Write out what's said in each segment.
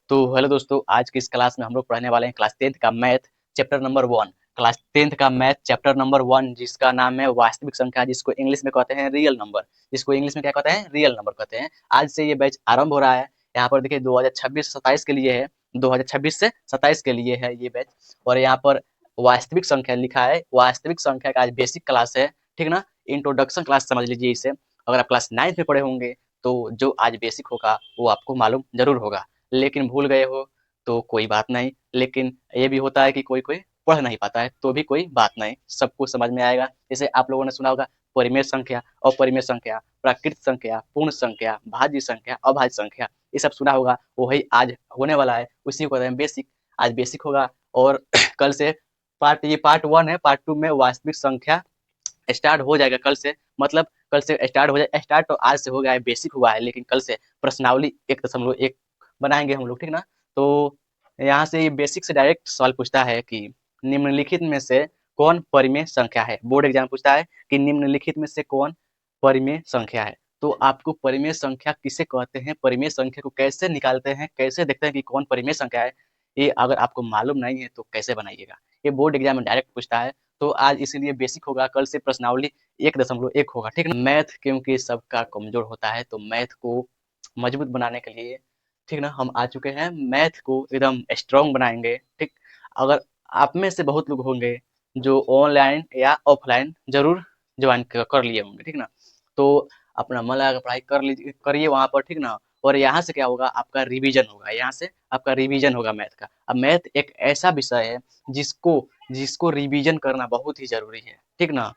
तो हेलो दोस्तों, आज की इस क्लास में हम लोग पढ़ने वाले हैं क्लास 10th का math chapter number 1। Class 10th का मैथ चैप्टर नंबर 1 जिसका नाम है वास्तविक संख्या, जिसको इंग्लिश में कहते हैं रियल नंबर। जिसको इंग्लिश में क्या कहते हैं? रियल नंबर कहते हैं। आज से ये बैच आरंभ हो रहा है। यहाँ पर देखिए 2026 से 27 के लिए है। 2026 से 27 के लिए है ये बैच। और यहाँ पर वास्तविक संख्या लिखा है। वास्तविक संख्या का आज बेसिक क्लास है, ठीक ना। इंट्रोडक्शन क्लास समझ लीजिए इसे। अगर आप क्लास 9th में पढ़े होंगे तो जो आज बेसिक होगा वो आपको मालूम जरूर होगा। लेकिन भूल गए हो तो कोई बात नहीं। लेकिन ये भी होता है कि कोई कोई पढ़ नहीं पाता है, तो भी कोई बात नहीं, सब कुछ समझ में आएगा। जैसे आप लोगों ने सुना होगा परिमेय संख्या, अपरिमेय संख्या, प्राकृत संख्या, पूर्ण संख्या, भाज्य संख्या, अभाज्य संख्या, ये सब सुना होगा। वही आज होने वाला है, उसी को कहते हैं बेसिक। आज बेसिक होगा। और कल से पार्ट 1 है। पार्ट 2 में वास्तविक संख्या स्टार्ट हो जाएगा कल से। मतलब कल से स्टार्ट हो जाए, स्टार्ट तो आज से हो गया है, बेसिक हुआ है, लेकिन कल से प्रश्नावली 1.1 बनाएंगे हम लोग, ठीक ना। तो यहाँ से ये बेसिक से डायरेक्ट सवाल पूछता है कि निम्नलिखित में से कौन परिमेय संख्या है। बोर्ड एग्जाम पूछता है कि निम्नलिखित में से कौन परिमेय संख्या है। तो आपको परिमेय संख्या किसे कहते हैं, परिमेय संख्या को कैसे निकालते हैं, कैसे देखते हैं कि कौन परिमेय संख्या है, ये अगर आपको मालूम नहीं है तो कैसे बनाइएगा। ये बोर्ड एग्जाम में डायरेक्ट पूछता है। तो आज इसीलिए बेसिक होगा, कल से प्रश्नावली 1.1 होगा, ठीक ना। मैथ क्योंकि सबका कमजोर होता है, तो मैथ को मजबूत बनाने के लिए, ठीक ना, हम आ चुके हैं। मैथ को एकदम स्ट्रॉन्ग बनाएंगे, ठीक। अगर आप में से बहुत लोग होंगे जो ऑनलाइन या ऑफलाइन जरूर ज्वाइन कर लिए होंगे, ठीक ना। तो अपना मन लगा पढ़ाई कर लीजिए, करिए वहां पर, ठीक ना। और यहाँ से क्या होगा, आपका रिवीजन होगा। यहाँ से आपका रिवीजन होगा मैथ का। अब मैथ एक ऐसा विषय है जिसको जिसको रिवीजन करना बहुत ही जरूरी है, ठीक ना।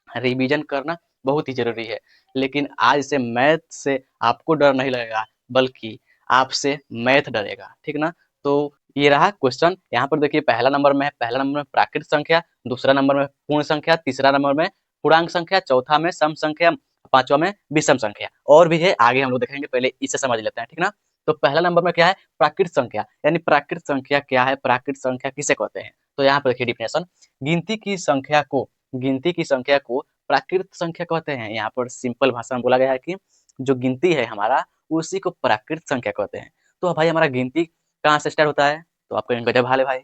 रिवीजन करना बहुत ही जरूरी है। लेकिन आज से मैथ से आपको डर नहीं लगेगा, बल्कि आपसे मैथ डरेगा, ठीक ना। तो ये रहा क्वेश्चन। यहाँ पर देखिए पहला नंबर में है, पहला नंबर में प्राकृत संख्या, दूसरा नंबर में पूर्ण संख्या, तीसरा नंबर में पूर्णांक संख्या, चौथा में सम संख्या, पांचवा में विषम संख्या। और भी है, आगे हम लोग देखेंगे, पहले इसे समझ लेते हैं, ठीक ना। तो पहला नंबर में क्या है? प्राकृत संख्या। यानी प्राकृत संख्या क्या है, प्राकृत संख्या किसे कहते हैं? तो यहाँ पर देखिए डिफिनेशन, गिनती की संख्या को गिनती की संख्या को प्राकृत संख्या कहते हैं। यहाँ पर सिंपल भाषा में बोला गया है कि जो गिनती है हमारा, उसी को प्राकृत संख्या कहते हैं। तो भाई हमारा गिनती कहाँ से स्टार्ट होता है? तो आपको गजब हाल है भाई,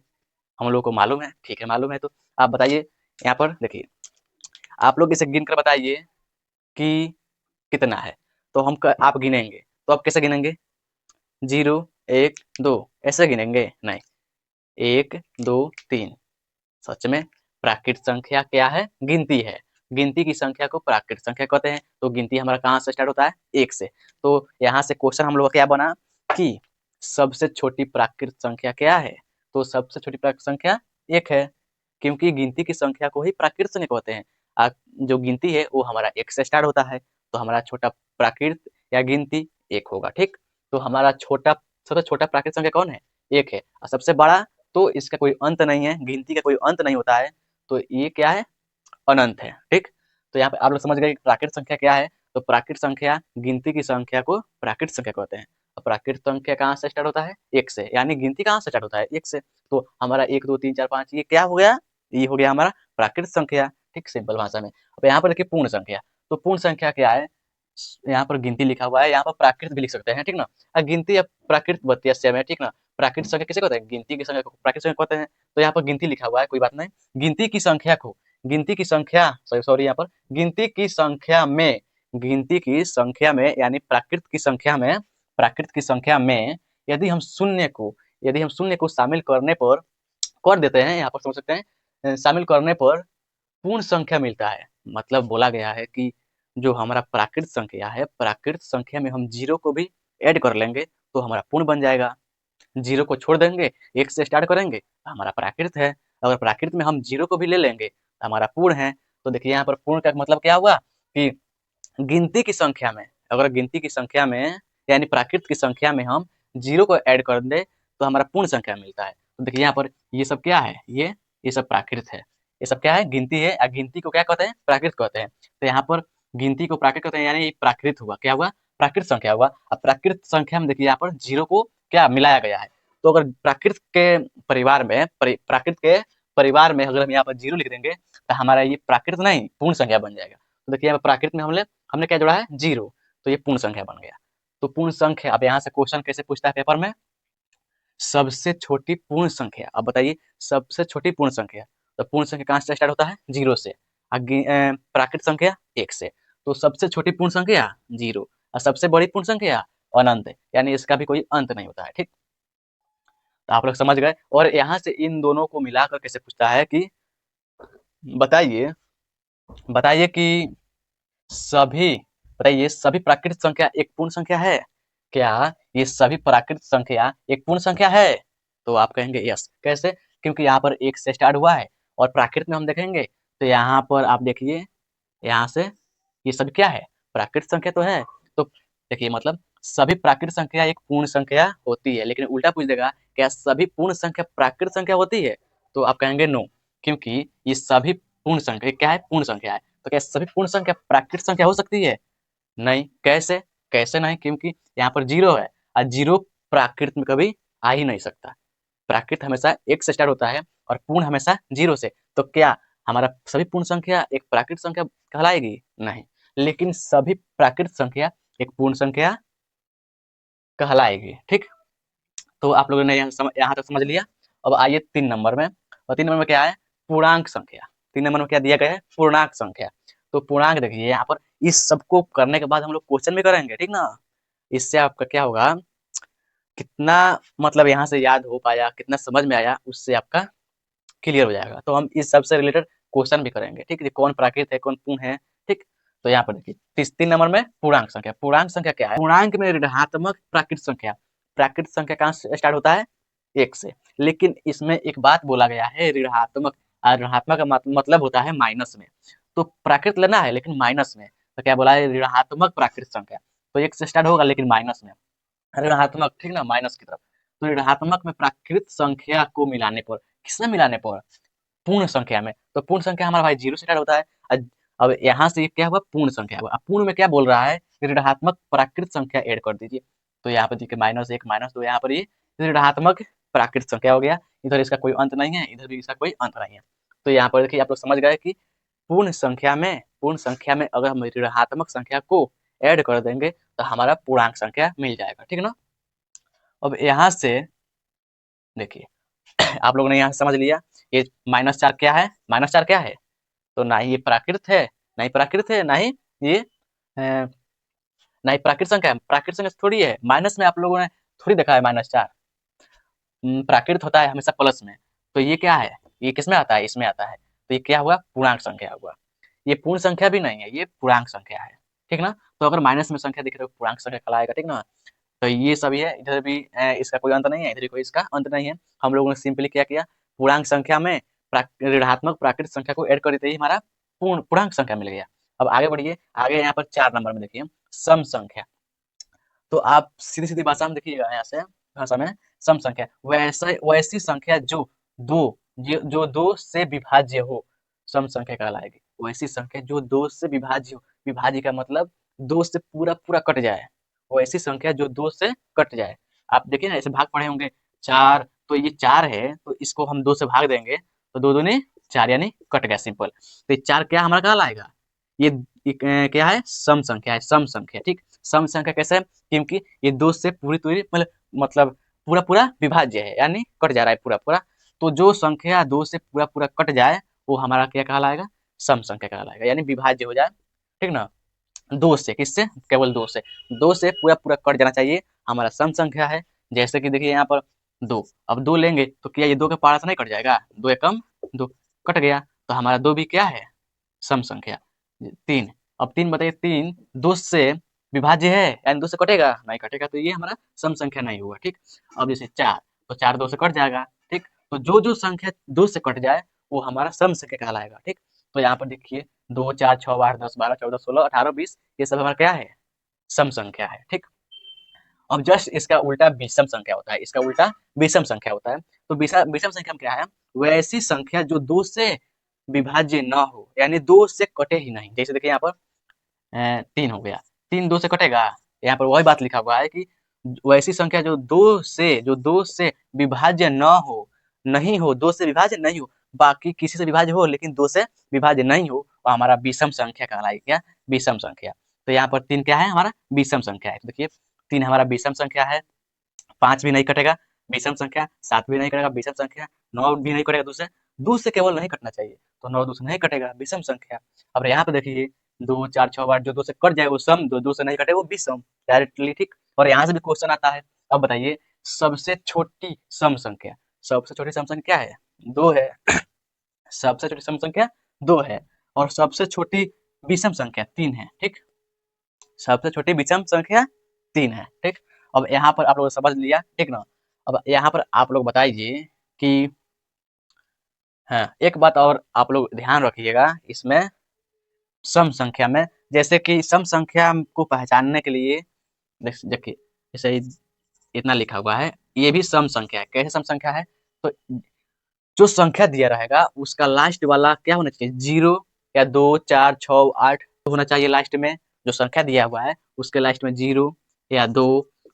हम लोग को मालूम है, ठीक है, मालूम है। तो आप बताइए, यहाँ पर देखिए, आप लोग इसे गिन कर बताइए कि कितना है। तो आप गिनेंगे, तो आप कैसे गिनेंगे? 0 1 2 ऐसे गिनेंगे? नहीं, 1 2 3। सच में प्राकृत संख्या क्या है? गिनती है। गिनती की संख्या को प्राकृत संख्या कहते हैं। तो गिनती हमारा कहाँ से स्टार्ट होता है? 1 से। तो यहाँ से क्वेश्चन हम लोग का क्या बना कि सबसे छोटी प्राकृत संख्या क्या है? तो सबसे छोटी प्राकृत संख्या 1 है, क्योंकि गिनती की संख्या को ही प्राकृत संख्या कहते हैं। जो गिनती है वो हमारा 1 से स्टार्ट होता है, तो हमारा छोटा प्राकृत या गिनती 1 होगा, ठीक। तो हमारा सबसे छोटा प्राकृत संख्या कौन है? 1 है। और सबसे बड़ा, तो इसका कोई अंत नहीं है, गिनती का कोई अंत नहीं होता है, तो ये क्या है? अनंत है, ठीक। तो यहाँ पे आप लोग समझ गए कि प्राकृत संख्या क्या है। तो प्राकृत संख्या गिनती की संख्या को प्राकृत संख्या कहते हैं। और प्राकृत संख्या कहाँ से स्टार्ट होता है? 1 से। यानी गिनती कहाँ से स्टार्ट होता है? 1 से। तो हमारा 1 2 3 4 5 ये क्या हो गया? ये हो गया हमारा प्राकृत संख्या, ठीक, सिंपल भाषा में। अब यहाँ पर देखिए पूर्ण संख्या। तो पूर्ण संख्या क्या है? यहाँ पर गिनती लिखा हुआ है, यहाँ पर प्राकृत भी लिख सकते हैं, ठीक ना। गिनती या प्राकृत व्यत्यास्य में, ठीक ना। प्राकृत संख्या किसे कहते हैं? गिनती की संख्या को प्राकृत संख्या कहते हैं। तो यहाँ पर गिनती लिखा हुआ है, कोई बात नहीं। गिनती की संख्या को गिनती की संख्या सॉरी यहाँ पर गिनती की संख्या में यानी प्राकृत की संख्या में यदि हम शून्य को शामिल करने पर कर देते हैं, यहाँ पर समझ सकते हैं, शामिल करने पर पूर्ण संख्या मिलता है। मतलब बोला गया है कि जो हमारा प्राकृत संख्या है, प्राकृत संख्या में हम 0 को भी ऐड कर लेंगे तो हमारा पूर्ण बन जाएगा। 0 को छोड़ देंगे, 1 से स्टार्ट करेंगे तो हमारा प्राकृत है। अगर प्राकृत में हम 0 को भी ले लेंगे तो हमारा पूर्ण है। तो देखिए यहाँ पर पूर्ण का मतलब क्या हुआ कि गिनती की संख्या में, अगर गिनती की संख्या में यानी प्राकृत की संख्या में हम 0 को ऐड कर दें तो हमारा पूर्ण संख्या मिलता है। तो देखिए यहाँ पर ये सब क्या है? ये सब प्राकृत है। ये सब क्या है? गिनती है। और गिनती को क्या कहते हैं? प्राकृत कहते हैं। तो यहाँ पर गिनती को प्राकृत कहते हैं, यानी ये प्राकृत हुआ। क्या हुआ? प्राकृत संख्या हुआ। अब प्राकृत संख्या में देखिए यहाँ पर 0 को क्या मिलाया गया है। तो अगर प्राकृत के परिवार में अगर हम यहाँ पर 0 लिख देंगे तो हमारा ये प्राकृत नहीं पूर्ण संख्या बन जाएगा। तो देखिए यहाँ पर प्राकृत में हमने क्या जोड़ा है? 0। तो ये पूर्ण संख्या बन गया। तो पूर्ण संख्या, अब यहाँ से क्वेश्चन कैसे पूछता है पेपर में सबसे छोटी पूर्ण संख्या। अब बताइए सबसे छोटी पूर्ण संख्या, तो पूर्ण संख्या कहाँ से स्टार्ट होता है? 0 से। प्राकृत संख्या 1 से। तो सबसे छोटी पूर्ण संख्या 0 और सबसे बड़ी पूर्ण संख्या अनंत है, यानी इसका भी कोई अंत नहीं होता है। ठीक, तो आप लोग समझ गए। और यहाँ से इन दोनों को मिलाकर कैसे पूछता है कि बताइए बताइए कि सभी बताइए सभी प्राकृत संख्या एक पूर्ण संख्या है क्या? ये सभी प्राकृत संख्या एक पूर्ण संख्या है? तो आप कहेंगे यस। कैसे? क्योंकि यहाँ पर 1 से स्टार्ट हुआ है और प्राकृत में हम देखेंगे तो यहाँ पर आप देखिए, यहाँ से ये सब क्या है? प्राकृत संख्या तो है। तो देखिए मतलब सभी प्राकृत संख्या एक पूर्ण संख्या होती है, लेकिन उल्टा पूछ देगा क्या सभी पूर्ण संख्या प्राकृत संख्या होती है? तो आप कहेंगे नो, क्योंकि ये सभी पूर्ण संख्या क्या है? पूर्ण संख्या है। तो क्या सभी पूर्ण संख्या प्राकृत संख्या हो सकती है? नहीं। कैसे? कैसे नहीं? क्योंकि यहाँ पर 0 है और 0 प्राकृत में कभी आ ही नहीं सकता। प्राकृत हमेशा 1 से स्टार्ट होता है और पूर्ण हमेशा 0 से। तो क्या हमारा सभी पूर्ण संख्या एक प्राकृत संख्या कहलाएगी? नहीं। लेकिन सभी प्राकृत संख्या एक पूर्ण संख्या कहलाएगी। ठीक, तो आप लोगों ने यहाँ तक समझ लिया। अब आइए 3 नंबर में। और 3 नंबर में क्या है? पूर्णांक संख्या। 3 नंबर में क्या दिया गया है? पूर्णांक संख्या। तो पूर्णांक देखिए यहाँ पर इस सबको करने के बाद हम लोग क्वेश्चन भी करेंगे, ठीक ना? इससे आपका क्या होगा, कितना मतलब यहाँ से याद हो पाया, कितना समझ में आया, उससे आपका क्लियर हो जाएगा। तो हम इस सबसे रिलेटेड क्वेश्चन भी करेंगे। ठीक है, कौन प्राकृत है कौन पूर्ण है। ठीक, तो यहाँ पर देखिए 3 नंबर में पूर्णांक संख्या। पूर्णांक संख्या क्या है? पूर्णांक में ऋणात्मक प्राकृत संख्या। प्राकृत संख्या कहाँ से स्टार्ट होता है? 1 से। लेकिन इसमें एक बात बोला गया है ऋणात्मक, और ऋणात्मक का मतलब होता है माइनस में। तो प्राकृत लेना है लेकिन माइनस में। तो क्या बोला है? ऋणात्मक प्राकृत संख्या। तो 1 से स्टार्ट होगा लेकिन माइनस में, ऋणात्मक, ठीक ना, माइनस की तरफ। तो ऋणात्मक में प्राकृत संख्या को मिलाने पर, किसमें मिलाने पर? पूर्ण संख्या में। तो पूर्ण संख्या हमारा भाई 0 से स्टार्ट होता है। अब यहाँ से क्या हुआ? पूर्ण संख्या हुआ। अब पूर्ण में क्या बोल रहा है? ऋणात्मक प्राकृत संख्या ऐड कर दीजिए। तो यहाँ पर देखिए -1 -2, यहाँ पर ये ऋणात्मक प्राकृत संख्या हो गया। इधर इसका कोई अंत नहीं है, इधर भी इसका कोई अंत नहीं है। तो यहाँ पर देखिए आप लोग समझ गए कि पूर्ण संख्या में अगर हम ऋणात्मक संख्या को ऐड कर देंगे तो हमारा पूर्णांक संख्या मिल जाएगा। ठीक ना? अब यहाँ से देखिए आप लोगों ने यहाँ समझ लिया ये -4 क्या है? -4 क्या है? तो ना ही ये प्राकृत है, ना ही प्राकृत है, ना ही ये ना ही प्राकृत संख्या है। प्राकृत संख्या थोड़ी है। माइनस में आप लोगों ने थोड़ी देखा है -4। प्राकृत होता है हमेशा प्लस में। तो ये क्या है? ये किसमें आता है? इसमें आता है। तो ये क्या हुआ? पूर्णांक संख्या हुआ। ये पूर्ण संख्या भी नहीं है, ये पूर्णांक संख्या है। ठीक ना? तो अगर माइनस में संख्या दिख रही है पूर्णांक संख्या कहलाएगा। ठीक ना? तो ये सभी है, इधर भी इसका कोई अंत नहीं है, इधर भी कोई इसका अंत नहीं है। हम लोगों ने सिंपली क्या किया? पूर्णांक संख्या में ऋणात्मक प्राकृत संख्या को ऐड कर देते ही हमारा पूर्णांक संख्या मिल गया। अब आगे बढ़िए। आगे यहाँ पर 4 नंबर में देखिए सम संख्या। तो आप सीधी-सीधी भाषा में देखिएगा, यहाँ से भाषा में सम संख्या वैसी संख्या जो 2 से विभाज्य हो, सम संख्या कहलाएगी। वैसी संख्या जो 2 से विभाज्य हो। विभाज्य का मतलब 2 से पूरा कट जाए। वैसी संख्या जो 2 से कट जाए। आप देखिए ना, ऐसे भाग पढ़े होंगे 4, तो ये 4 है तो इसको हम 2 से भाग देंगे तो 2 दूनी 4 यानी कट गया, सिंपल। तो ये 4 क्या हमारा कहलाएगा? ये क्या है? सम संख्या है, सम संख्या। ठीक, सम संख्या कैसे है? क्योंकि ये 2 से पूरी मतलब पूरा विभाज्य है, यानी कट जा रहा है पूरा। तो जो संख्या 2 से पूरा कट जाए वो हमारा क्या कहलाएगा? सम संख्या कहलाएगा, यानी विभाज्य हो जाए। ठीक ना? 2 से, किससे? केवल 2 से। 2 से पूरा कट जाना चाहिए, हमारा सम संख्या है। जैसे कि देखिए यहाँ पर 2, अब 2 लेंगे तो क्या ये 2 के पारा से नहीं कट जाएगा? 2 एकम 2 कट गया, तो हमारा 2 भी क्या है? सम संख्या। 3, अब 3 बताइए, 3 2 से विभाज्य है, यानी 2 से कटेगा? नहीं कटेगा, तो ये हमारा सम संख्या नहीं हुआ। ठीक, अब जैसे 4, तो 4 2 से कट जाएगा। ठीक, तो जो संख्या 2 से कट जाए वो हमारा सम संख्या कहलाएगा। ठीक, तो यहाँ पर देखिए 2 4 6 8 10 12 14 16 18 20, ये सब हमारा क्या है? सम संख्या है। ठीक, अब जस्ट इसका उल्टा विषम संख्या होता है, इसका उल्टा विषम संख्या होता है। तो विषम संख्या में क्या है? वैसी संख्या जो 2 से विभाज्य न हो, यानी 2 से कटे ही नहीं। जैसे देखिए यहाँ पर 3 हो गया, 3 2 से कटेगा? यहाँ पर वही बात लिखा हुआ है कि वैसी संख्या जो 2 से विभाज्य न हो, नहीं हो, 2 से विभाज्य नहीं हो, बाकी किसी से विभाज्य हो लेकिन 2 से विभाज्य नहीं हो, वो हमारा विषम संख्या कहलाएगी। क्या? विषम संख्या। तो यहाँ पर 3 क्या है? हमारा विषम संख्या है। तो देखिए 3 हमारा विषम संख्या है। 5 भी नहीं कटेगा, विषम संख्या, 7 भी नहीं कटेगा विषम संख्या, 9 भी नहीं कटेगा 2 से, 2 से केवल नहीं कटना चाहिए, तो 9 2 से नहीं कटेगा विषम संख्या। अब यहाँ पे देखिए 2 4 6 8 जो 2 से कट जाए वो सम, 2 2 से नहीं कटे वो विषम डायरेक्टली, ठीक। और यहाँ से भी क्वेश्चन आता है, अब बताइए सबसे छोटी सम संख्या, सबसे छोटी सम संख्या है 2 है, सबसे छोटी सम संख्या 2 है, और सबसे छोटी विषम संख्या 3 है, ठीक। सबसे छोटी विषम संख्या 3 है, ठीक। अब यहाँ पर आप लोग समझ लिया, ठीक ना। अब यहाँ पर आप लोग बताइए कि हाँ, एक बात और आप लोग ध्यान रखिएगा इसमें सम संख्या में, जैसे कि सम संख्या को पहचानने के लिए देखिए जैसे इतना लिखा हुआ है, ये भी सम संख्या है। कैसे सम संख्या है, तो जो संख्या दिया रहेगा उसका लास्ट वाला क्या होना चाहिए, 0 या 2 4 6 8 होना चाहिए लास्ट में। जो संख्या दिया हुआ है उसके लास्ट में 0 या 2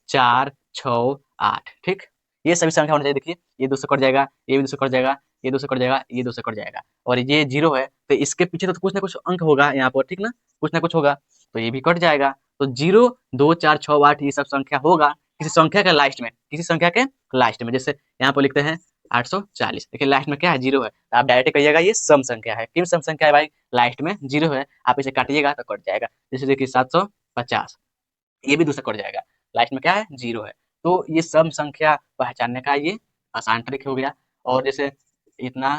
4 6 8, ठीक। ये सभी संख्या होना चाहिए। देखिए ये 2 से कट जाएगा, ये भी 2 से कट जाएगा, ये 2 से कट जाएगा, ये 2 से कट जाएगा, और ये 0 है तो इसके पीछे तो कुछ ना कुछ अंक होगा यहाँ पर, ठीक ना, कुछ ना कुछ होगा, तो ये भी कट जाएगा। तो 0 2 4 6 8 ये सब संख्या होगा किसी संख्या के लास्ट में, किसी संख्या के लास्ट में। जैसे यहाँ पर लिखते हैं 840, देखिए लास्ट में क्या है, 0 है, तो आप डायरेक्ट कहिएगा ये सम संख्या है। क्यों सम संख्या है भाई, लास्ट में 0 है, आप इसे काटिएगा तो कट जाएगा। जैसे देखिए 750, ये भी 2 से कट जाएगा, लास्ट में क्या है, 0 है। तो ये सम संख्या पहचानने का ये आसान ट्रिक हो गया। और जैसे इतना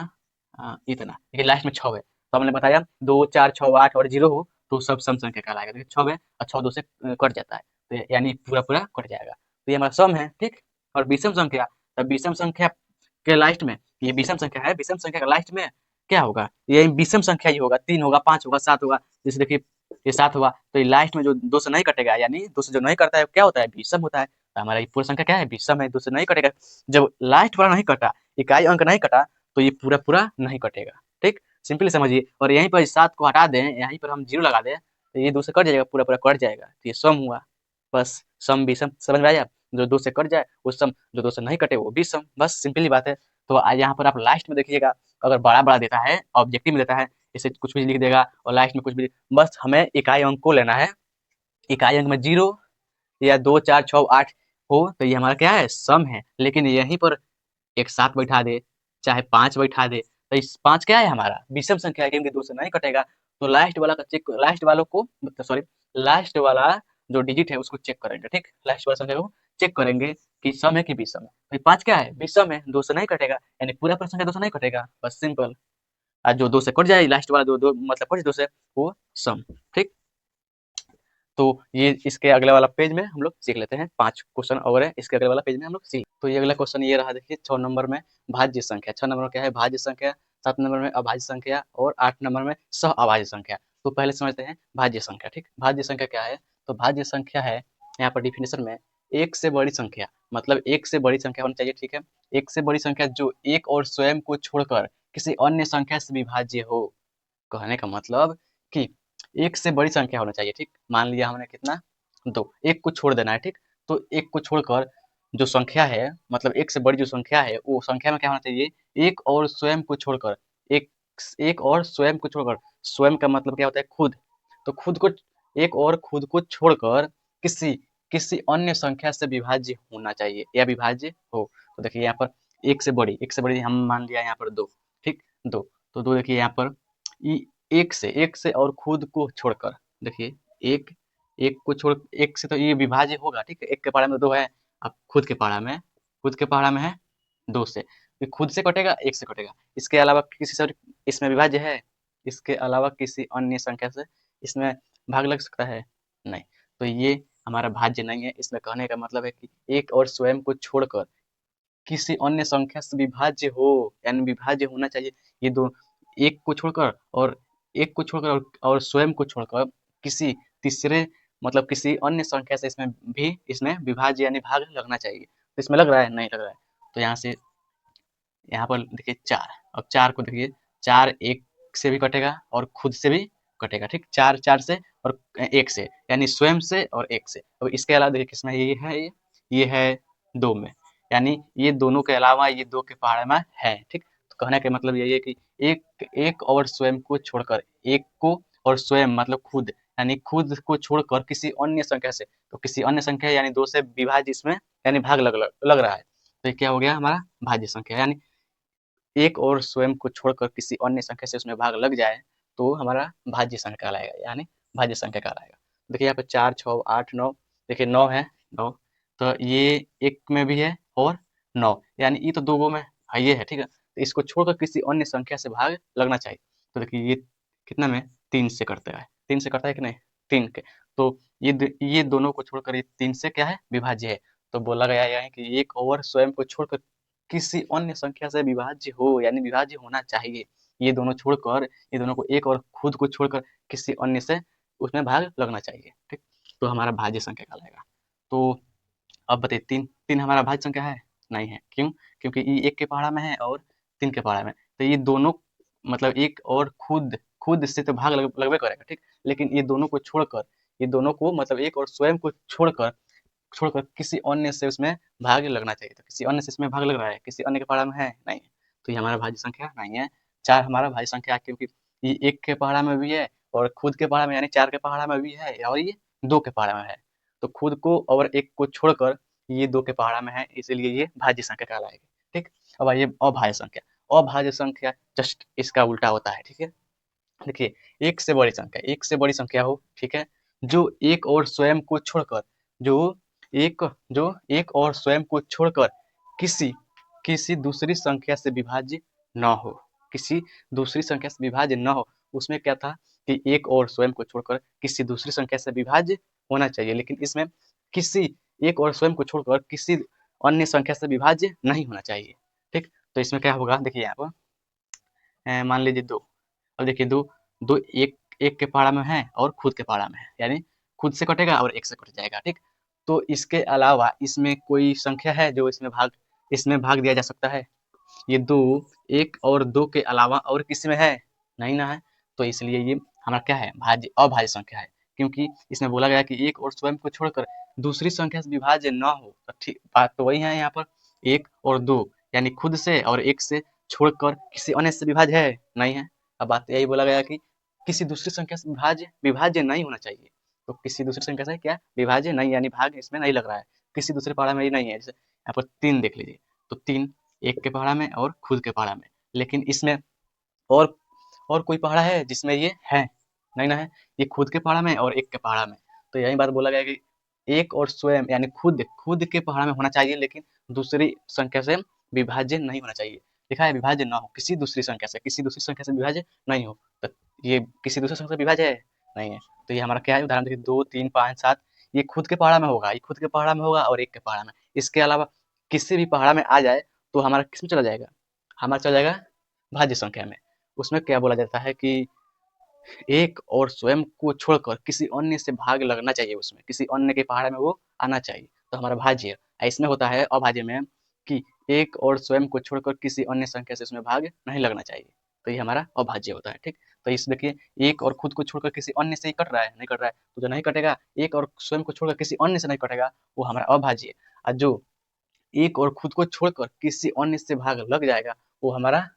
इतना, देखिए लास्ट में 6 है, तो हमने बताया 2 4 6 8 और 0 हो तो सब सम संख्या कहलाएगा। देखिए 6 है और 6 2 से कट जाता है, तो यानी पूरा पूरा कट जाएगा, तो ये हमारा सम है, ठीक। और विषम संख्या, तब विषम संख्या के लास्ट में, ये विषम संख्या है, विषम संख्या के लास्ट में क्या होगा, ये विषम संख्या ही होगा, 3 होगा 5 होगा 7 होगा। जैसे देखिए ये 7 हुआ तो ये लास्ट में जो 2 से नहीं कटेगा, यानी 2 से जो नहीं करता है क्या होता है, विषम होता है। तो हमारा ये पूरा संख्या क्या है, विषम है, 2 से नहीं कटेगा। जब लास्ट वाला नहीं कटा, इकाई अंक नहीं कटा, तो ये पूरा पूरा नहीं कटेगा, ठीक। सिंपली समझिए, और यहीं पर 7 को हटा दें, यहीं पर हम 0 लगा दें, तो ये 2 से कट जाएगा, पूरा पूरा कट जाएगा, तो ये सम हुआ। बस सम विषम समझ में आया, जो 2 से कट जाए वो सम, जो 2 से नहीं कटे वो विषम, बस सिंपली बात है। तो यहाँ पर आप लास्ट में देखिएगा, अगर बड़ा बड़ा देता है, ऑब्जेक्टिव में देता है, इसे कुछ भी लिख देगा और लास्ट में कुछ भी, बस हमें इकाई अंक को लेना है। इकाई अंक में 0 या 2 4 6 8 हो तो ये हमारा क्या है, सम है। लेकिन यहीं पर एक 7 बैठा दे, चाहे 5 बैठा दे, तो इस 5 क्या है हमारा, विषम संख्या है, क्योंकि 2 से नहीं कटेगा। तो लास्ट वाला का चेक, लास्ट वालों को सॉरी, लास्ट वाला जो डिजिट है उसको चेक करेंगे, ठीक। लास्ट वाला संख्या को चेक करेंगे कि सम है कि विषम है। तो 5 क्या है, विषम है, 2 से नहीं कटेगा, यानी पूरा पूरा संख्या 2 से नहीं कटेगा, बस सिंपल। और जो 2 से कट जाए, लास्ट वाला 2 2 मतलब कट 2 से, वो सम, ठीक। तो ये इसके अगले वाला पेज में हम लोग सीख लेते हैं, 5 क्वेश्चन और है इसके अगले वाला पेज में हम लोग सीख। तो ये अगला क्वेश्चन ये रहा, देखिए 6 नंबर में भाज्य संख्या, 6 नंबर में क्या है, भाज्य संख्या, 7 नंबर में अभाज्य संख्या और 8 नंबर में सह अभाज्य संख्या। तो पहले समझते हैं भाज्य संख्या, ठीक। भाज्य संख्या क्या है, तो भाज्य संख्या है यहाँ पर डिफिनेशन में, एक से बड़ी संख्या, मतलब एक से बड़ी संख्या होनी चाहिए, ठीक है। एक से बड़ी संख्या जो एक और स्वयं को छोड़कर किसी अन्य संख्या से विभाज्य हो। कहने का मतलब कि एक से बड़ी संख्या होना चाहिए, ठीक। मान लिया हमने कितना, 2, एक को छोड़ देना है, ठीक। तो एक को छोड़कर जो संख्या है, मतलब एक से बड़ी जो संख्या है वो संख्या में क्या होना चाहिए, एक और स्वयं को छोड़कर, एक एक और स्वयं को छोड़कर, स्वयं का मतलब क्या होता है, खुद। तो खुद को, एक और खुद को छोड़कर किसी किसी अन्य संख्या से विभाज्य होना चाहिए या विभाज्य हो। तो देखिए यहाँ पर एक से बड़ी हम मान लिया यहाँ पर 2, ठीक। 2, तो 2 देखिए यहाँ पर एक से और खुद को छोड़कर, देखिए एक एक को छोड़, एक से तो ये विभाज्य होगा, ठीक है। एक के पहाड़ा में 2 है, अब खुद के पहाड़ा में, खुद के पहाड़ा में है 2 से, तो खुद से कटेगा, एक से कटेगा, इसके अलावा किसी से इसमें विभाज्य है, इसके अलावा किसी अन्य संख्या से इसमें भाग लग सकता है, नहीं। तो ये हमारा भाज्य नहीं है। इसमें कहने का मतलब है कि एक और स्वयं को छोड़कर किसी अन्य संख्या से विभाज्य हो, यानी विभाज्य होना चाहिए। ये दो, एक को छोड़कर और एक को छोड़कर और स्वयं को छोड़कर किसी तीसरे, मतलब किसी अन्य संख्या से इसमें भी, इसमें विभाज्य यानी भाग लगना चाहिए। तो इसमें लग रहा है, नहीं लग रहा है। तो यहाँ से यहाँ पर देखिए 4, अब 4 को देखिए, 4 एक से भी कटेगा और खुद से भी कटेगा, ठीक। 4 4 से और एक से, यानी स्वयं से और एक से। अब इसके अलावा देखिए किसमें ये है, ये है 2 में, यानी ये दोनों के अलावा ये 2 के पहाड़े में है, ठीक। तो कहने का मतलब यही है कि एक एक और स्वयं को छोड़कर, एक को और स्वयं मतलब खुद, यानी खुद को छोड़कर किसी अन्य संख्या से, तो किसी अन्य संख्या यानी 2 से विभाज्य इसमें यानी भाग लग रहा है। तो ये क्या हो गया हमारा भाज्य संख्या, यानी एक और स्वयं को छोड़कर किसी अन्य संख्या से उसमें भाग लग जाए तो हमारा भाज्य संख्या कहलाएगा, यानी भाज्य संख्या कहलाएगा। देखिए यहाँ पे 4, 6, 8, 9, देखिए 9 है, 9 तो ये एक में भी है और 9, यानी ये तो दो में है, ये है, ठीक है। तो इसको छोड़कर किसी अन्य संख्या से भाग लगना चाहिए। तो देखिए ये कितना में 3 से करता है, 3 से करता है कि नहीं, 3 के। तो ये दोनों को छोड़कर ये 3 से क्या है, विभाज्य है। तो बोला गया है कि एक और स्वयं को छोड़कर किसी अन्य संख्या से विभाज्य हो, यानी विभाज्य होना चाहिए। ये दोनों छोड़कर, ये दोनों को एक और खुद को छोड़कर किसी अन्य से उसमें भाग लगना चाहिए, ठीक। तो हमारा भाज्य संख्या कहलाएगा। तो अब बताइए 3, 3 हमारा भाज्य संख्या है? नहीं है। क्यों? क्योंकि ये 1 के पहाड़ा में है और 3 के पहाड़ा में। तो ये दोनों मतलब एक और खुद खुद से तो भाग लगबे करेगा, ठीक। लेकिन ये दोनों को छोड़कर, ये दोनों को मतलब एक और स्वयं को छोड़कर छोड़कर किसी अन्य से उसमें भाग लगना चाहिए। तो किसी अन्य से इसमें भाग लग रहा है, किसी अन्य के पहाड़ा में है? नहीं है। तो ये हमारा भाज्य संख्या नहीं है। 4 हमारा भाज्य संख्या है, क्योंकि ये 1 के पहाड़ा में भी है और खुद के पहाड़ा में यानी 4 के पहाड़ा में भी है, और ये 2 के पहाड़ा में है। तो खुद को और 1 को छोड़कर ये 2 के पहाड़ा में है, इसलिए ये भाज्य संख्या कहलाएगी, ठीक। अब आइए अभाज्य संख्या। अभाज्य संख्या जस्ट इसका उल्टा होता है, ठीक है। देखिए, एक से बड़ी संख्या, एक से बड़ी संख्या हो, ठीक है, जो एक और स्वयं को छोड़कर, जो जो एक और स्वयं को छोड़कर किसी किसी दूसरी संख्या से विभाज्य न हो, किसी दूसरी संख्या से विभाज्य न हो। उसमें क्या था कि एक और स्वयं को छोड़कर किसी दूसरी संख्या से विभाज्य होना चाहिए, लेकिन इसमें किसी एक और स्वयं को छोड़कर किसी अन्य संख्या से विभाज्य नहीं होना चाहिए, ठीक। तो इसमें क्या होगा, देखिए यहाँ पर मान लीजिए 2। अब देखिए 2, 2 एक एक के पहाड़ा में है और खुद के पहाड़ा में है, यानी खुद से कटेगा और एक से कट जाएगा, ठीक। तो इसके अलावा इसमें कोई संख्या है जो इसमें भाग दिया जा सकता है? ये 2, 1 और 2 के अलावा और किसी में है? नहीं ना है। तो इसलिए ये हमारा क्या है, अभाज्य संख्या है, क्योंकि इसमें बोला गया कि एक और स्वयं को छोड़कर दूसरी संख्या से विभाज्य न हो। तो ठीक बात तो वही है यहाँ पर, 1 और 2 यानी खुद से और 1 से छोड़कर किसी अन्य से विभाज्य है? नहीं है। अब बात यही बोला गया कि किसी दूसरी संख्या से विभाज्य नहीं होना चाहिए। तो किसी दूसरी संख्या से क्या विभाज्य नहीं, यानी भाग इसमें नहीं लग रहा है, किसी दूसरे पहाड़ा में ही नहीं है। जैसे यहाँ पर 3 देख लीजिए, तो 3 एक के पहाड़ा में और खुद के पहाड़ा में, लेकिन इसमें और और कोई पहाड़ा है जिसमें ये है? नहीं ना है। ये खुद के पहाड़ा में और एक के पहाड़ा में। तो यही बात बोला गया कि एक और स्वयं यानी खुद खुद के पहाड़ा में होना चाहिए, लेकिन दूसरी संख्या से विभाज्य नहीं होना चाहिए। लिखा है विभाज्य ना हो, किसी दूसरी संख्या से विभाज्य नहीं हो। तो ये किसी दूसरी संख्या से विभाज्य है? नहीं है। तो ये हमारा क्या है, उदाहरण देखिए 2, 3, 5, 7, ये खुद के पहाड़ा में होगा, ये खुद के पहाड़ा में होगा और एक के पहाड़ा में। इसके अलावा किसी भी पहाड़ा में आ जाए तो हमारा किसमें चला जाएगा, हमारा चला जाएगा भाज्य संख्या में। उसमें क्या बोला जाता है कि एक और स्वयं को छोड़कर किसी अन्य से भाग लगना चाहिए, उसमें किसी अन्य के पहाड़ में वो आना चाहिए, तो हमारा भाज्य। इसमें होता है अभाज्य में कि एक और स्वयं को छोड़कर किसी अन्य संख्या से उसमें भाग नहीं लगना चाहिए, तो ये हमारा अभाज्य होता है, ठीक। तो इस देखिए एक और खुद को छोड़कर किसी अन्य से ही कट रहा है, नहीं कट रहा है, तो जो नहीं कटेगा, एक और स्वयं को छोड़कर किसी अन्य से नहीं कटेगा, वो हमारा अभाज्य। और जो एक और खुद को छोड़कर किसी अन्य से भाग लग जाएगा, वो हमारा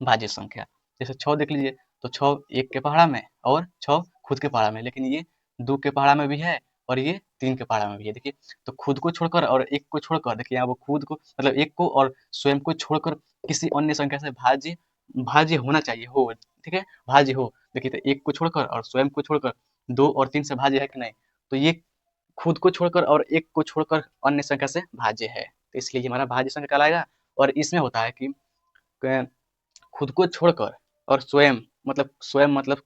भाज्य संख्या। जैसे 6 देख लीजिए, तो 6 एक के पहाड़ा में और 6 खुद के पहाड़ा में, लेकिन ये 2 के पहाड़ा में भी है और ये 3 के पहाड़ा में भी है। देखिए, तो खुद को छोड़कर और एक को छोड़कर, देखिए यहाँ वो खुद को मतलब एक को और स्वयं को छोड़कर किसी अन्य संख्या से भाज्य भाज्य होना चाहिए, हो, ठीक है, भाज्य हो। देखिए तो एक को छोड़कर और स्वयं को छोड़कर 2 और 3 से भाज्य है कि नहीं? तो ये खुद को छोड़कर और एक को छोड़कर अन्य संख्या से भाज्य है, तो इसलिए ये हमारा भाज्य संख्या कहलाएगा। और इसमें होता है कि खुद को छोड़कर और स्वयं मतलब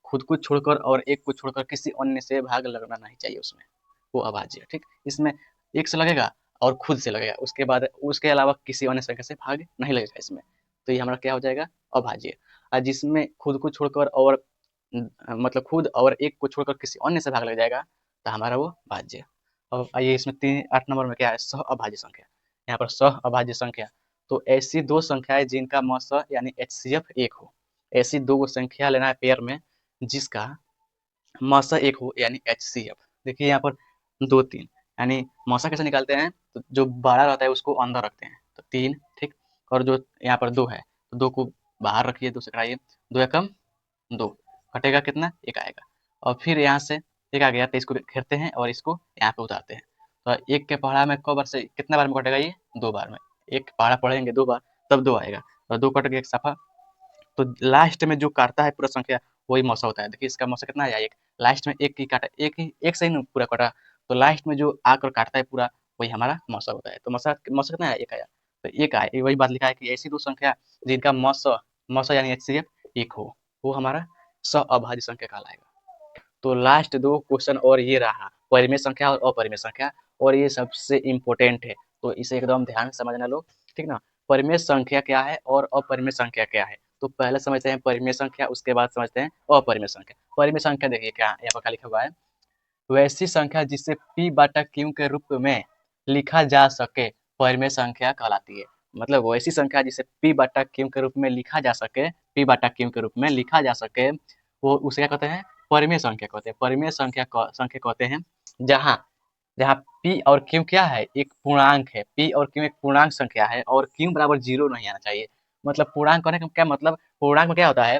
खुद को छोड़कर और एक को छोड़कर किसी अन्य से भाग लगना नहीं चाहिए उसमें, वो अभाज्य है, ठीक। इसमें एक से लगेगा और खुद से लगेगा, उसके बाद उसके अलावा किसी अन्य संख्या से भाग नहीं लगेगा इसमें, तो ये हमारा क्या हो जाएगा, अभाज्य। और जिसमें खुद को छोड़कर और मतलब खुद और एक को छोड़कर किसी अन्य से भाग लग जाएगा, तो हमारा वो भाज्य। अब आइए इसमें 8 नंबर में क्या है, सह अभाज्य संख्या। यहाँ पर सह अभाज्य संख्या, तो ऐसी दो संख्याएं जिनका मस यानी एचसीएफ 1 हो, ऐसी दो संख्या लेना है पेयर में जिसका मस 1 हो यानी एचसीएफ। देखिए यहाँ पर 2, 3, यानी मौसा कैसे निकालते हैं, तो जो बड़ा रहता है उसको अंदर रखते हैं, तो 3, ठीक। और जो यहाँ पर 2 है, तो 2 को बाहर रखिए, 2 से घटाइए, 2 एकम 2, घटेगा कितना, 1 आएगा। और फिर यहाँ से 1 आ गया तो इसको घेरते हैं और इसको यहाँ पे उतारते हैं, तो 1 के पहाड़ा में क बार से कितना बार में कटेगा ये? 2 बार में। 1 पहाड़ा पढ़ेंगे 2 बार तब 2 आएगा, और 2 कट गया एक साफा। तो लास्ट में जो काटता है पूरा संख्या वही मौसा होता है। देखिए इसका मौसा कितना आया 1, लास्ट में 1 ही काटा, 1 से ही ना पूरा कटा, तो लास्ट में जो आकर काटता है पूरा वही हमारा मौसा होता है। तो मौसा मौसा कितना आया? 1 आया। तो 1 आया, वही बात लिखा है कि ऐसी 2 संख्या जिनका मौसा मौसा यानी एचसीएफ 1 हो, वो हमारा सअभाज्य संख्या कहलाएगा। तो लास्ट 2 क्वेश्चन और ये रहा, परिमेय संख्या और अपरिमेय संख्या, और ये सबसे इम्पोर्टेंट है, तो इसे एकदम ध्यान से समझना लोग, ठीक ना। परिमेय संख्या क्या है और अपरिमेय संख्या क्या है? तो पहले समझते हैं परिमेय संख्या, उसके बाद समझते हैं अपरिमेय संख्या। परिमेय संख्या देखिए क्या यहाँ पर क्या लिखा हुआ है, वैसी संख्या जिसे p बटा q के रूप में लिखा जा सके परिमेय संख्या कहलाती है। मतलब वैसी संख्या जिसे p बटा q के रूप में लिखा जा सके, p बटा q के रूप में लिखा जा सके, वो उसे क्या कहते हैं? परिमेय संख्या कहते हैं। परिमेय संख्या कहते हैं जहाँ जहाँ p और q क्या है? एक पूर्णांक है। p और q एक पूर्णांक संख्या है और q बराबर 0 नहीं आना चाहिए। मतलब पूर्णांक कहने का क्या मतलब? पूर्णांक में क्या होता है,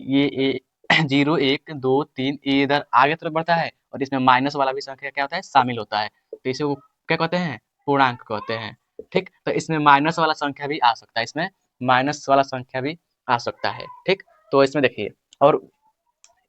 ये 0 1 2 3 ये इधर आगे तरफ बढ़ता है, और इसमें माइनस वाला भी संख्या क्या होता है? शामिल होता है। तो इसे वो क्या कहते हैं? पूर्णांक कहते हैं। ठीक, तो इसमें माइनस वाला संख्या भी आ सकता है, इसमें माइनस वाला संख्या भी आ सकता है। ठीक, तो इसमें देखिए, और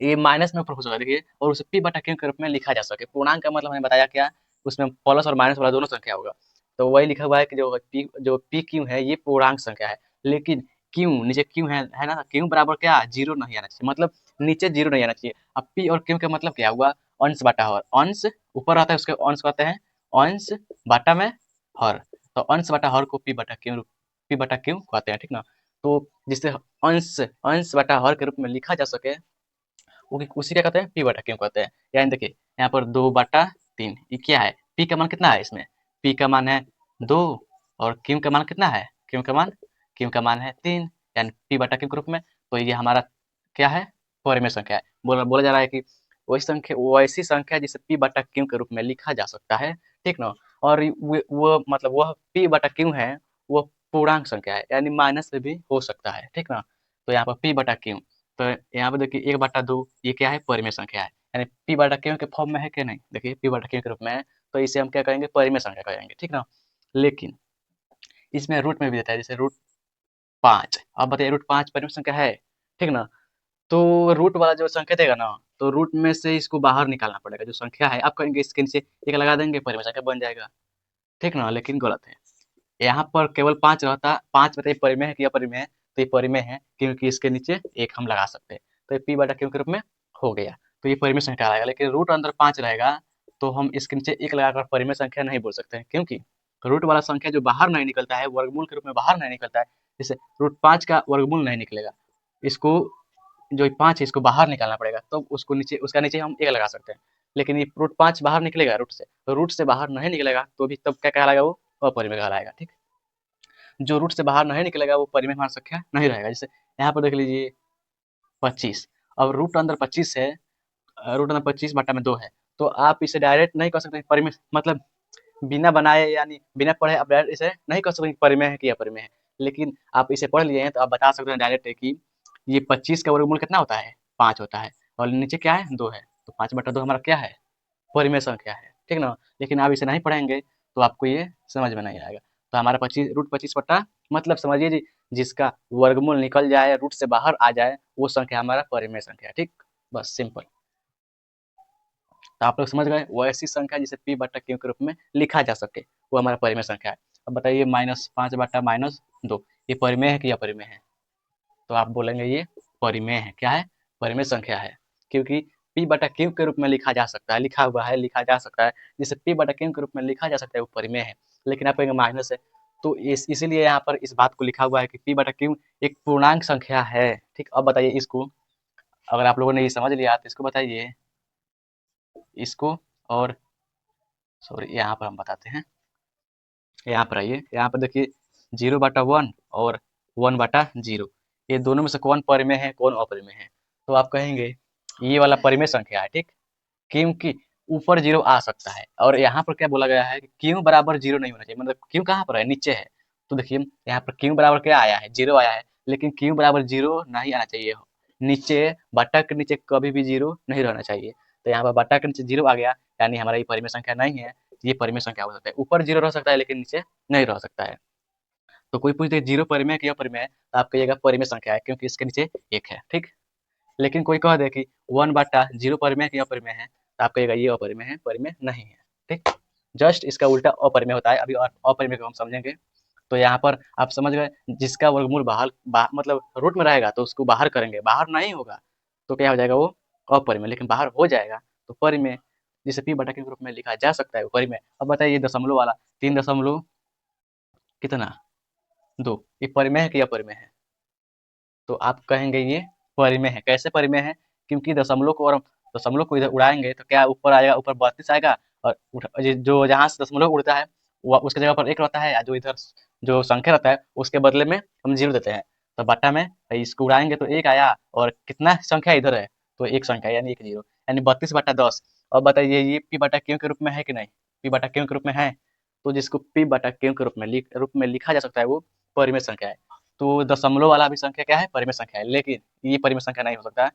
ये माइनस में ऊपर हो सकता है देखिए, और उसे p बटा q के रूप में लिखा जा सके। पूर्णांक का मतलब मैंने बताया क्या, उसमें प्लस और माइनस वाला दोनों संख्या होगा। तो वही लिखा हुआ है कि जो p q है ये पूर्णांक संख्या है, लेकिन q नीचे q है ना, q बराबर क्या? 0 नहीं आना चाहिए, मतलब नीचे 0 नहीं आना चाहिए। अब p और q का मतलब क्या हुआ? अंश बटा हर। अंश ऊपर रहता है उसके अंश कहते हैं अंश बटा में हर, तो अंश बटा हर को p बटा q कहते हैं, ठीक ना। तो जिससे अंश अंश बटा हर के रूप में लिखा जा सके उसी क्या कहते हैं? p बटा q कहते हैं। यानी देखिए यहाँ पर 2/3, ये क्या है? p का मान कितना है इसमें? p का मान है 2, और q का मान कितना है? q का मान है 3, यानी p बटा q के रूप में। तो ये हमारा क्या है? परिमेय संख्या है। बोला जा रहा है कि वैसी संख्या जिसे p बटा q के रूप में लिखा जा सकता है, ठीक ना। और वो मतलब वह p बटा q है, वो पूर्णांक संख्या है, यानी माइनस में भी हो सकता है, ठीक ना। तो यहाँ पर p बटा q, तो यहाँ पे देखिए 1/2 ये क्या है? परिमेय संख्या है, यानी p बटा q के फॉर्म में है कि नहीं? देखिए p बटा q के रूप में है, तो इसे हम क्या करेंगे? परिमेय संख्या कहेंगे, ठीक ना। लेकिन इसमें रूट में भी देता है, जैसे रूट 5। अब बताइए रूट 5 परिमेय संख्या है, ठीक ना। तो रूट वाला जो संख्या देगा ना, तो रूट में से इसको बाहर निकालना पड़ेगा। जो संख्या है आप कहेंगे इसके नीचे एक लगा देंगे, परिमेय संख्या बन जाएगा, ठीक ना। लेकिन गलत है, यहाँ पर केवल 5 रहता। 5 बताइए परिमेय है कि अपरिमेय है? तो ये परिमेय है, क्योंकि इसके नीचे एक हम लगा सकते हैं, तो ये p बटा q के रूप में हो गया, तो ये परिमेय संख्या आएगा। लेकिन रूट अंदर 5 रहेगा, तो हम इसके नीचे एक लगाकर परिमेय संख्या नहीं बोल सकते हैं, क्योंकि रूट वाला संख्या जो बाहर नहीं निकलता है, वर्गमूल के रूप में बाहर नहीं निकलता है, जैसे रूट 5 का वर्गमूल नहीं निकलेगा, इसको जो 5 है इसको बाहर निकालना पड़ेगा, तो उसको नीचे उसका नीचे हम एक लगा सकते हैं। लेकिन ये रूट 5 बाहर निकलेगा रूट से, तो रूट से बाहर नहीं निकलेगा, तो भी तब क्या कहलाएगा? वो अपरिमेय कहलाएगा, ठीक। जो रूट से बाहर नहीं निकलेगा वो परिमेय हमारा संख्या नहीं रहेगा। जैसे यहाँ पर देख लीजिए 25, अब रूट अंदर 25 है, रूट अंदर 25 बटा में 2 है, तो आप इसे डायरेक्ट नहीं कह सकते परिमेय, मतलब बिना बनाए यानी बिना पढ़े आप डायरेक्ट इसे नहीं कह सकते परिमेय है कि अपरिमेय है। लेकिन आप इसे पढ़ लिए हैं तो आप बता सकते हैं डायरेक्ट है कि ये 25 का वर्गमूल कितना होता है? 5 होता है, और नीचे क्या है? 2 है, तो 5/2 हमारा क्या है? परिमेय संख्या है, ठीक ना। लेकिन आप इसे नहीं पढ़ेंगे तो आपको ये समझ में नहीं आएगा। तो हमारा 25 रूट 25 बटा, मतलब समझिए जी, जिसका वर्गमूल निकल जाए, रूट से बाहर आ जाए, वो संख्या हमारा परिमेय संख्या है, ठीक। बस सिंपल। तो आप लोग समझ गए, वो ऐसी संख्या जिसे p बटा q के रूप में लिखा जा सके, वो हमारा परिमेय संख्या है। अब बताइए -5 बटा -2 ये परिमेय है कि अपरिमेय है? तो आप बोलेंगे ये परिमेय है। क्या है? परिमेय संख्या है, क्योंकि p बटा q के रूप में लिखा जा सकता है, लिखा हुआ है, लिखा जा सकता है, जिसे p बटा q के रूप में लिखा जा सकता है वो परिमेय है। लेकिन आप कहेंगे माइनस है, तो इसीलिए यहाँ पर इस बात को लिखा हुआ है कि p बटा q एक पूर्णांक संख्या है, ठीक। अब बताइए इसको, अगर आप लोगों ने ये समझ लिया तो इसको बताइए, इसको, और सॉरी यहाँ पर हम बताते हैं। यहाँ पर आइए, यहाँ पर देखिए 0/1 और 1/0, ये दोनों में से कौन परिमेय है कौन अपरिमेय है? तो आप कहेंगे ये वाला परिमेय संख्या है, ठीक, क्योंकि ऊपर 0 आ सकता है, और यहाँ पर क्या बोला गया है कि q बराबर 0 नहीं होना चाहिए। मतलब q कहाँ पर है? नीचे है। तो देखिए यहाँ पर q बराबर क्या आया है? 0 आया है, लेकिन q बराबर 0 नहीं आना चाहिए। नीचे बटा के नीचे कभी भी 0 नहीं रहना चाहिए। तो यहाँ पर बटा के नीचे 0 आ गया, यानी हमारा ये परिमेय संख्या नहीं है। ये परिमेय संख्या हो सकता है। ऊपर 0 रह सकता है लेकिन नीचे नहीं रह सकता है। तो कोई पूछ दे 0 परिमेय है कि अपरिमेय है, तो आप कहिएगा परिमेय संख्या है क्योंकि इसके नीचे 1 है, ठीक। लेकिन कोई कह दे कि 1/0 परिमेय है कि अपरिमेय है, तो आप कहिएगा ये अपरिमेय है, परिमेय नहीं है, ठीक। जस्ट इसका उल्टा अपरिमेय होता है। अभी अपरिमेय को हम समझेंगे। तो यहाँ पर आप समझ गए, जिसका वर्गमूल मतलब रूट में रहेगा तो उसको बाहर करेंगे, बाहर नहीं होगा तो क्या हो जाएगा, वो अपरिमेय। लेकिन बाहर हो जाएगा तो परिमेय, जिसे p बटा के रूप में लिखा जा सकता है वो परिमेय। अब बताइए दशमलव वाला 3 दशमलव कितना 2, ये परिमेय है कि अपरिमेय है? तो आप कहेंगे ये परिमेय है। कैसे परिमेय है? क्योंकि दशमलव को इधर उड़ाएंगे तो क्या ऊपर आएगा, ऊपर 32 आएगा, और जो जहाँ से दशमलव उड़ता है वह उसके जगह पर 1 रहता है, और जो इधर जो संख्या रहता है उसके बदले में हम 0 देते हैं। तो बट्टा में इसको उड़ाएंगे तो 1 आया, और कितना संख्या इधर है, तो 1 संख्या यानी 1 0, यानी 32/10। और बताइए ये p बटा q के रूप में है कि नहीं? p बटा q के रूप में है, तो जिसको p बटा q के रूप में लिखा जा सकता है वो परिमेय संख्या है। तो दशमलव वाला भी संख्या क्या है? परिमेय संख्या है। लेकिन ये परिमेय संख्या नहीं हो सकता।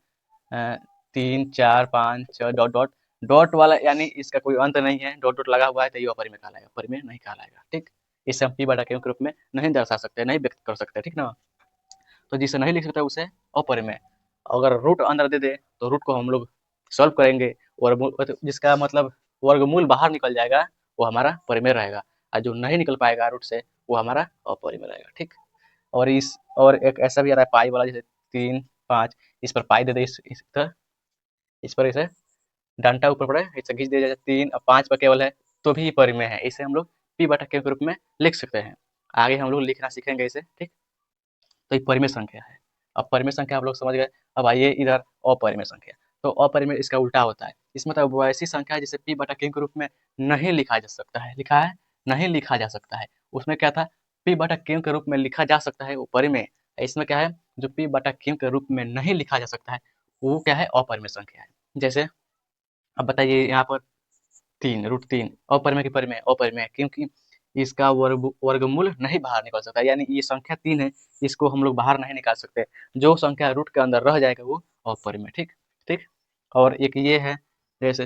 3 4 5 6 डॉट डॉट डॉट वाला, यानी इसका कोई अंत नहीं है, डॉट डॉट लगा हुआ है तो ये अपरिमेय कहलाएगा, परिमेय नहीं कहलाएगा, ठीक। इसे हम p बटा q के रूप में नहीं दर्शा सकते, नहीं व्यक्त कर सकते, ठीक ना। तो जिसे नहीं लिख सकते उसे अपरिमेय। अगर रूट अंदर दे दे तो रूट को हम लोग सॉल्व करेंगे, और जिसका मतलब वर्गमूल बाहर निकल जाएगा वो हमारा परिमेय रहेगा, और जो नहीं निकल पाएगा रूट से वो हमारा अपरिमेय रहेगा, ठीक। और एक ऐसा भी आ रहा है पाई वाला, जैसे 3 5, इस पर पाई दे दे, इस पर इसे डंडा ऊपर पड़े, इसे खींच दिया जाए 3 और 5 पर केवल है, तो भी परिमेय है। इसे हम लोग p बटा q के रूप में लिख सकते हैं। आगे हम लोग लिखना सीखेंगे इसे, ठीक। तो ये परिमेय संख्या है। अब परिमेय संख्या आप लोग समझ गए। अब आइए इधर अपरिमेय संख्या। तो अपरिमेय इसका उल्टा होता है। इसमें मतलब वो ऐसी संख्या है जिसे p बटा q के रूप में नहीं लिखा जा सकता है। लिखा है, नहीं लिखा जा सकता है। उसमें क्या था, p बटा q के रूप में लिखा जा सकता है वो परिमेय। इसमें क्या है, जो p बटा q के रूप में नहीं लिखा जा सकता है वो क्या है, अपरिमेय संख्या है। जैसे अब बताइए यहाँ पर 3 √3 अपरिमेय की परिमेय अपरिमेय, क्योंकि इसका वर्गमूल नहीं बाहर निकल सकता, यानी ये संख्या 3 है, इसको हम लोग बाहर नहीं निकाल सकते। जो संख्या रूट के अंदर रह जाएगा वो अपरिमेय, ठीक ठीक। और एक ये है, जैसे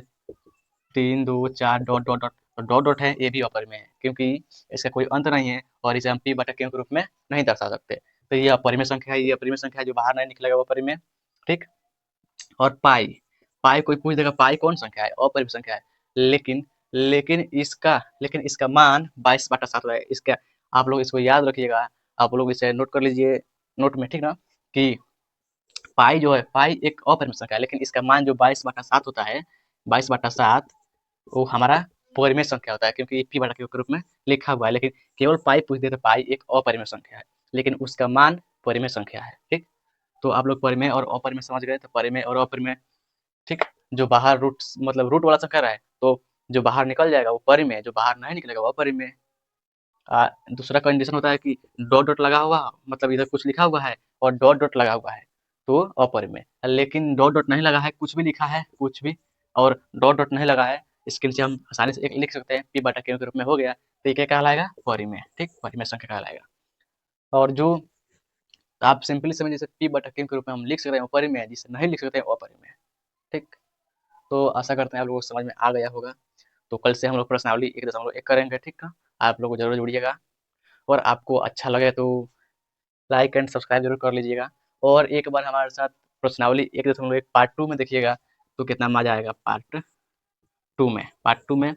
3 2 4 dot dot dot dot dot है, ये भी अपरिमेय है क्योंकि इसका कोई अंत नहीं है, और इसे हम p बटा q के रूप में नहीं दर्शा सकते। तो ये अपरिमेय संख्या है, ये अपरिमेय संख्या जो बाहर नहीं निकलेगा वो अपरिमेय, ठीक। और पाई, पाई कोई पूछ देगा पाई कौन संख्या है, अपरिमेय संख्या है। लेकिन इसका मान 22/7 है। इसका आप लोग इसको याद रखिएगा, आप लोग इसे नोट कर लीजिए नोट में, ठीक ना, कि पाई जो है, पाई एक अपरिमेय संख्या है, लेकिन इसका मान जो 22/7 होता है, 22/7 वो हमारा परिमेय संख्या होता है, क्योंकि p बटा q के रूप में लिखा हुआ है। लेकिन केवल पाई पूछ दे तो पाई एक अपरिमेय संख्या है, लेकिन उसका मान परिमेय संख्या है, ठीक। तो आप लोग परिमेय और अपरिमेय समझ गए। तो परिमेय और अपरिमेय, ठीक। जो बाहर रूट मतलब रूट वाला संख्या रहा है तो जो बाहर निकल जाएगा वो परिमेय, जो बाहर नहीं निकलेगा वो अपरिमेय। दूसरा कंडीशन होता है कि डॉट डॉट लगा हुआ, मतलब इधर कुछ लिखा हुआ है और डॉट डॉट लगा हुआ है तो अपरिमेय। लेकिन डॉट डॉट नहीं लगा है, कुछ भी लिखा है कुछ भी, और डॉट डॉट नहीं लगा है, इसके नीचे हम आसानी से एक लिख सकते हैं p बटा q के रूप में हो गया, तो ये क्या कहलाएगा, परिमेय, ठीक, परिमेय संख्या कहलाएगा। और जो आप सिंपली समझ, जैसे p बटा q के रूप में हम लिख सकते हैं परिमेय, जिसे नहीं लिख सकते हैं अपरिमेय, ठीक। तो आशा करते हैं आप लोगों को समझ में आ गया होगा। तो कल से हम लोग प्रश्नावली 1.1 करेंगे, ठीक है। आप लोग जरूर जुड़िएगा, और आपको अच्छा लगे तो लाइक एंड सब्सक्राइब जरूर कर लीजिएगा। और एक बार हमारे साथ प्रश्नावली 1.1 पार्ट 2 में देखिएगा तो कितना मजा आएगा। पार्ट 2 में